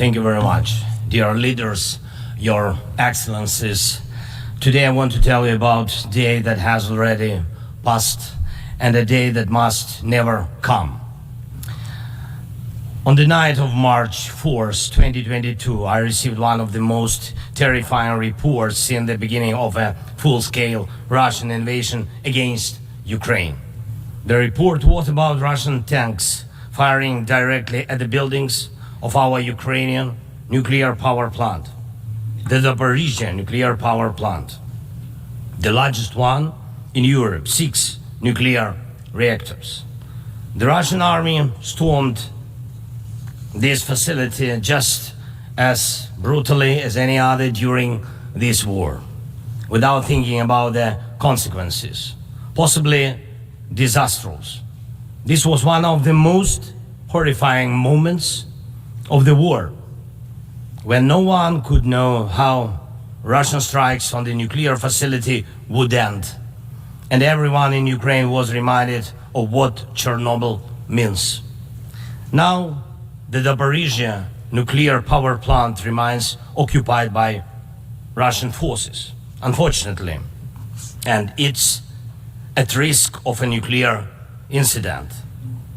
Thank you very much. Dear leaders, your excellencies, today I want to tell you about a day that has already passed and a day that must never come. On the night of March 4th, 2022, I received one of the most terrifying reports since the beginning of a full-scale Russian invasion against Ukraine. The report was about Russian tanks firing directly at the buildings of our Ukrainian nuclear power plant, the Zaporizhzhia nuclear power plant, the largest one in Europe, 6 nuclear reactors. The Russian army stormed this facility just as brutally as any other during this war, without thinking about the consequences, possibly disastrous. This was one of the most horrifying moments of the war, when no one could know how Russian strikes on the nuclear facility would end, and everyone in Ukraine was reminded of what Chernobyl means. Now, the Zaporizhzhia nuclear power plant remains occupied by Russian forces, unfortunately, and it's at risk of a nuclear incident.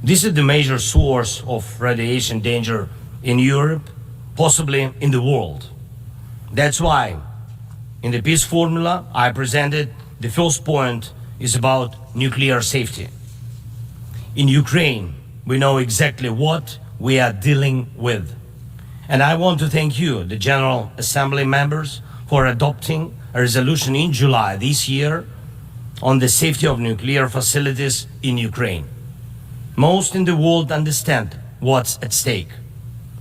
This is the major source of radiation danger in Europe, possibly in the world. That's why in the peace formula I presented, the first point is about nuclear safety. In Ukraine, we know exactly what we are dealing with. And I want to thank you, the General Assembly members, for adopting a resolution in July this year on the safety of nuclear facilities in Ukraine. Most in the world understand what's at stake.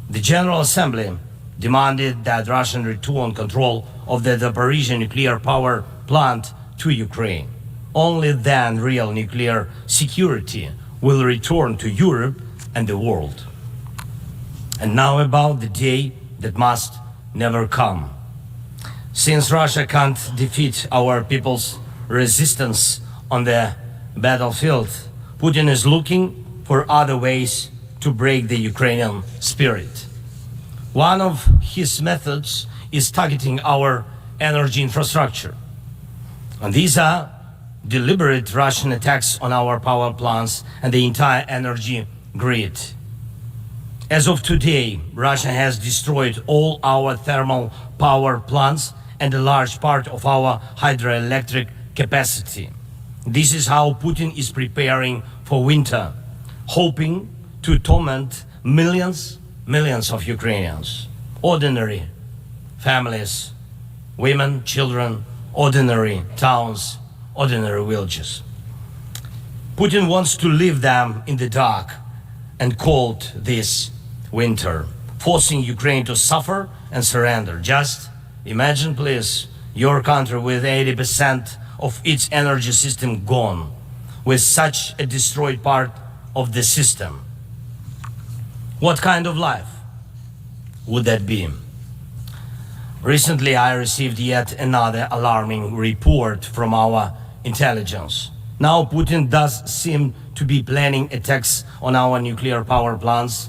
The General Assembly demanded that Russian return control of the Zaporizhzhia nuclear power plant to Ukraine. Only then real nuclear security will return to Europe and the world. And now about the day that must never come. Since Russia can't defeat our people's resistance on the battlefield, Putin is looking for other ways to break the Ukrainian spirit. One of his methods is targeting our energy infrastructure. And these are deliberate Russian attacks on our power plants and the entire energy grid. As of today, Russia has destroyed all our thermal power plants and a large part of our hydroelectric capacity. This is how Putin is preparing for winter, hoping to torment millions of Ukrainians, ordinary families, women, children, ordinary towns, ordinary villages. Putin wants to leave them in the dark and cold this winter, forcing Ukraine to suffer and surrender. Just imagine, please, your country with 80% of its energy system gone, with such a destroyed part of the system. What kind of life would that be? Recently, I received yet another alarming report from our intelligence. Now Putin does seem to be planning attacks on our nuclear power plants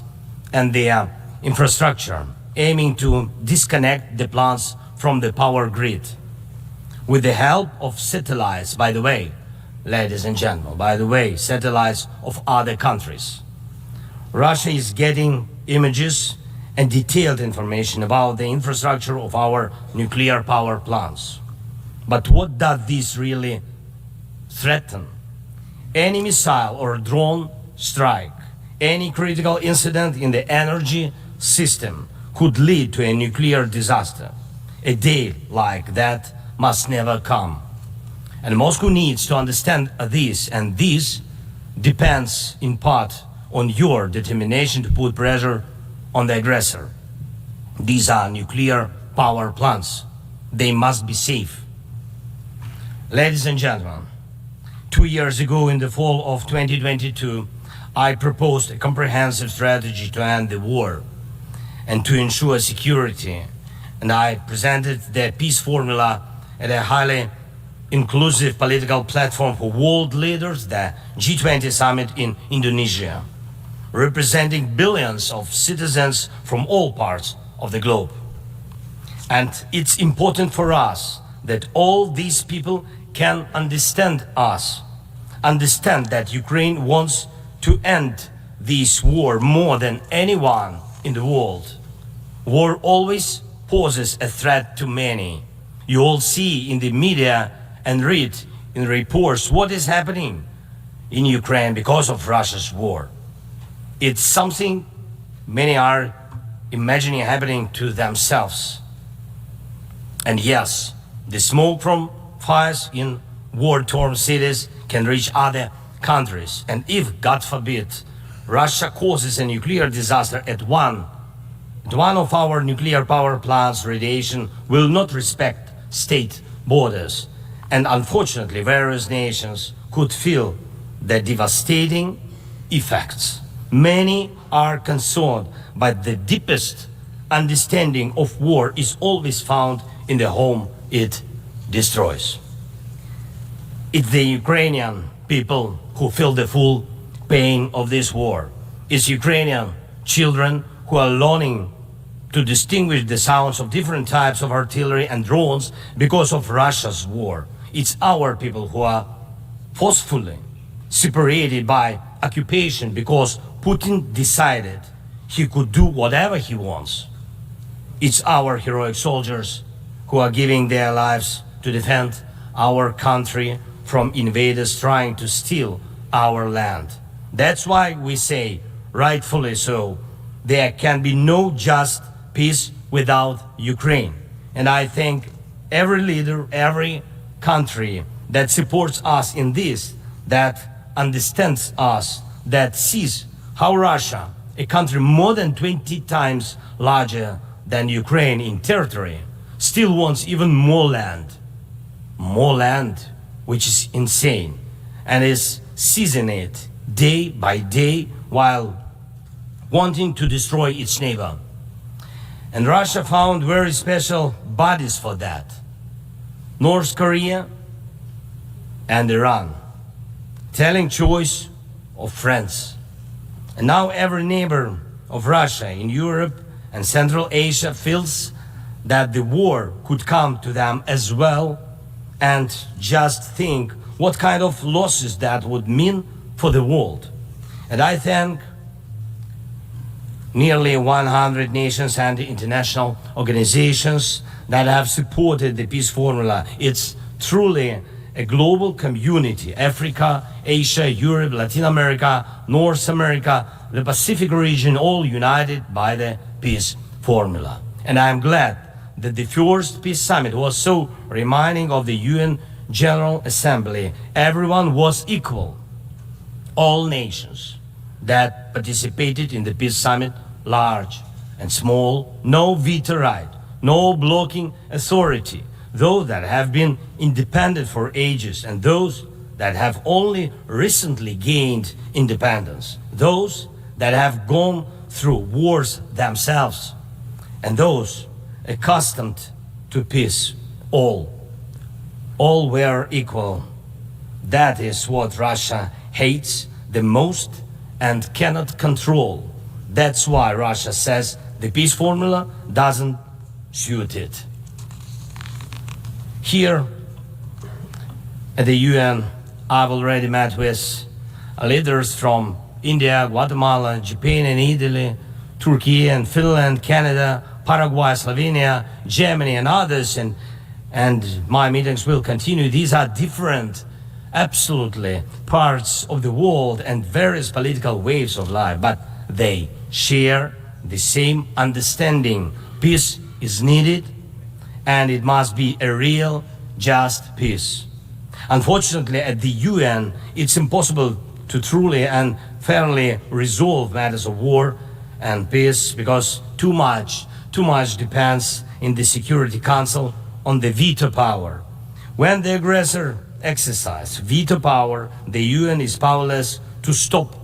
and their infrastructure, aiming to disconnect the plants from the power grid. With the help of satellites, by the way, ladies and gentlemen, satellites of other countries. Russia is getting images and detailed information about the infrastructure of our nuclear power plants. But what does this really threaten? Any missile or drone strike, any critical incident in the energy system could lead to a nuclear disaster. A day like that must never come. And Moscow needs to understand this, and this depends in part on your determination to put pressure on the aggressor. These are nuclear power plants. They must be safe. Ladies and gentlemen, 2 years ago in the fall of 2022, I proposed a comprehensive strategy to end the war and to ensure security. And I presented the peace formula at a highly inclusive political platform for world leaders, the G20 summit in Indonesia, representing billions of citizens from all parts of the globe. And it's important for us that all these people can understand us, understand that Ukraine wants to end this war more than anyone in the world. War always poses a threat to many. You all see in the media and read in reports what is happening in Ukraine because of Russia's war. It's something many are imagining happening to themselves. And yes, the smoke from fires in war-torn cities can reach other countries. And if, God forbid, Russia causes a nuclear disaster at one of our nuclear power plants, radiation will not respect state borders. And unfortunately, various nations could feel the devastating effects. Many are concerned, but the deepest understanding of war is always found in the home it destroys. It's the Ukrainian people who feel the full pain of this war. It's Ukrainian children who are learning to distinguish the sounds of different types of artillery and drones because of Russia's war. It's our people who are forcefully separated by occupation because Putin decided he could do whatever he wants. It's our heroic soldiers who are giving their lives to defend our country from invaders trying to steal our land. That's why we say, rightfully so, there can be no just peace without Ukraine. And I thank every leader, every country that supports us in this, that understands us, that sees how Russia, a country more than 20 times larger than Ukraine in territory, still wants even more land, which is insane, and is seizing it day by day while wanting to destroy its neighbor. And Russia found very special bodies for that. North Korea and Iran, telling choice of friends. And now every neighbor of Russia in Europe and Central Asia feels that the war could come to them as well, and just think what kind of losses that would mean for the world. And I thank nearly 100 nations and international organizations that have supported the peace formula. It's truly a global community: Africa, Asia, Europe, Latin America, North America, the Pacific region, all united by the peace formula. And I'm glad that the first peace summit was so reminding of the UN General Assembly. Everyone was equal. All nations that participated in the peace summit, large and small, no veto right, no blocking authority. Those that have been independent for ages and those that have only recently gained independence, those that have gone through wars themselves, and those accustomed to peace, all were equal. That is what Russia hates the most and cannot control. That's why Russia says the peace formula doesn't suit it. Here at the UN, I've already met with leaders from India, Guatemala, Japan and Italy, Turkey and Finland, Canada, Paraguay, Slovenia, Germany and others, and my meetings will continue. These are different, absolutely, parts of the world and various political waves of life, but they share the same understanding. Peace is needed, and it must be a real, just peace. Unfortunately, at the UN, it's impossible to truly and fairly resolve matters of war and peace because too much depends in the Security Council on the veto power. When the aggressor exercises veto power, the UN is powerless to stop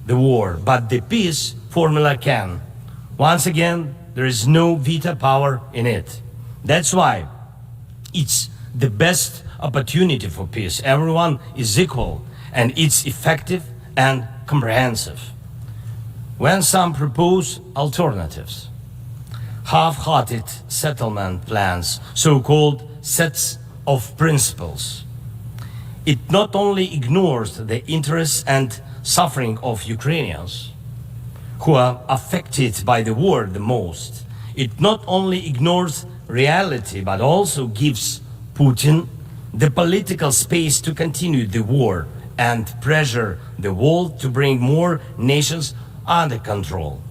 the war, but the peace formula can. Once again, there is no veto power in it. That's why it's the best opportunity for peace. Everyone is equal, and it's effective and comprehensive. When some propose alternatives, half-hearted settlement plans, so-called sets of principles. It not only ignores the interests and suffering of Ukrainians, who are affected by the war the most. It not only ignores reality, but also gives Putin the political space to continue the war and pressure the world to bring more nations under control.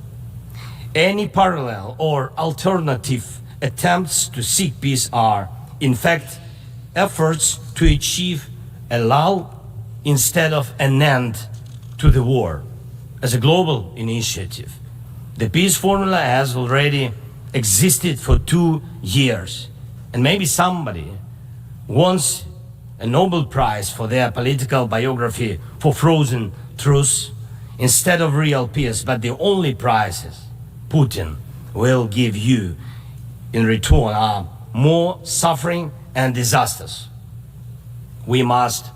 Any parallel or alternative attempts to seek peace are, in fact, efforts to achieve a lull instead of an end to the war. As a global initiative, the peace formula has already existed for 2 years, and maybe somebody wants a Nobel Prize for their political biography for frozen truths instead of real peace, but the only prizes Putin will give you in return are more suffering and disasters. We must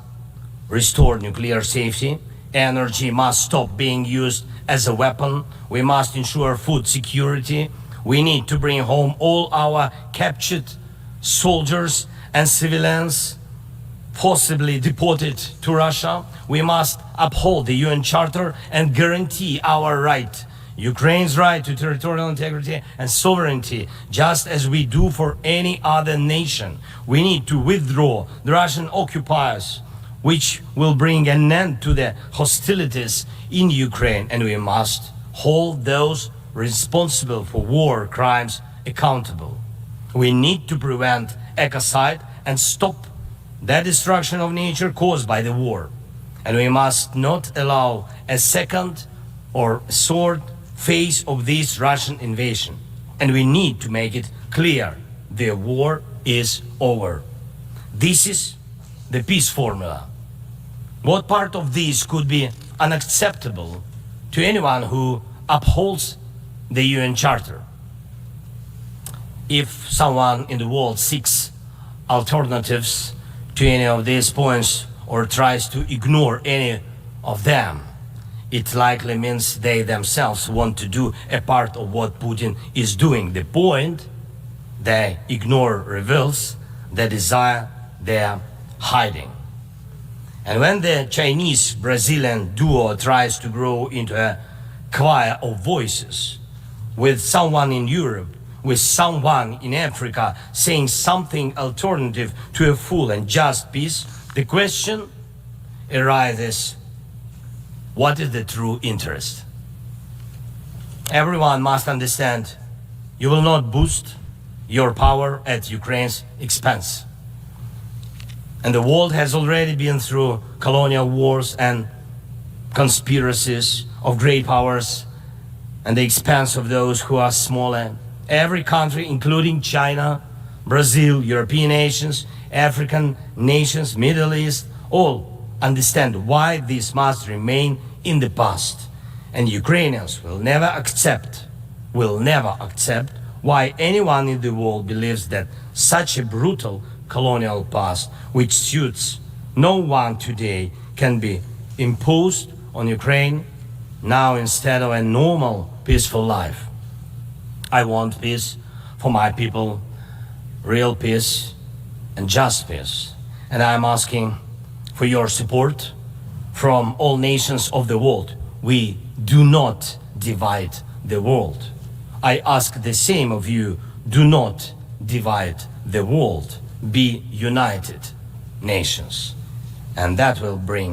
restore nuclear safety. Energy must stop being used as a weapon. We must ensure food security. We need to bring home all our captured soldiers and civilians possibly deported to Russia. We must uphold the UN Charter and guarantee our right, Ukraine's right to territorial integrity and sovereignty, just as we do for any other nation. We need to withdraw the Russian occupiers, which will bring an end to the hostilities in Ukraine, and we must hold those responsible for war crimes accountable. We need to prevent ecocide and stop the destruction of nature caused by the war. And we must not allow a second or third phase of this Russian invasion. And we need to make it clear the war is over. This is the peace formula. What part of this could be unacceptable to anyone who upholds the UN Charter? If someone in the world seeks alternatives to any of these points or tries to ignore any of them, it likely means they themselves want to do a part of what Putin is doing. The point they ignore reveals the desire they're hiding. And when the Chinese-Brazilian duo tries to grow into a choir of voices, with someone in Europe, with someone in Africa saying something alternative to a full and just peace, the question arises, what is the true interest? Everyone must understand you will not boost your power at Ukraine's expense. And the world has already been through colonial wars and conspiracies of great powers and the expense of those who are smaller. Every country, including China, Brazil, European nations, African nations, Middle East, all understand why this must remain in the past. And Ukrainians will never accept why anyone in the world believes that such a brutal colonial past, which suits no one today, can be imposed on Ukraine now instead of a normal, peaceful life. I want peace for my people, real peace and just peace. And I'm asking for your support from all nations of the world. We do not divide the world. I ask the same of you, do not divide the world. Be united nations. And that will bring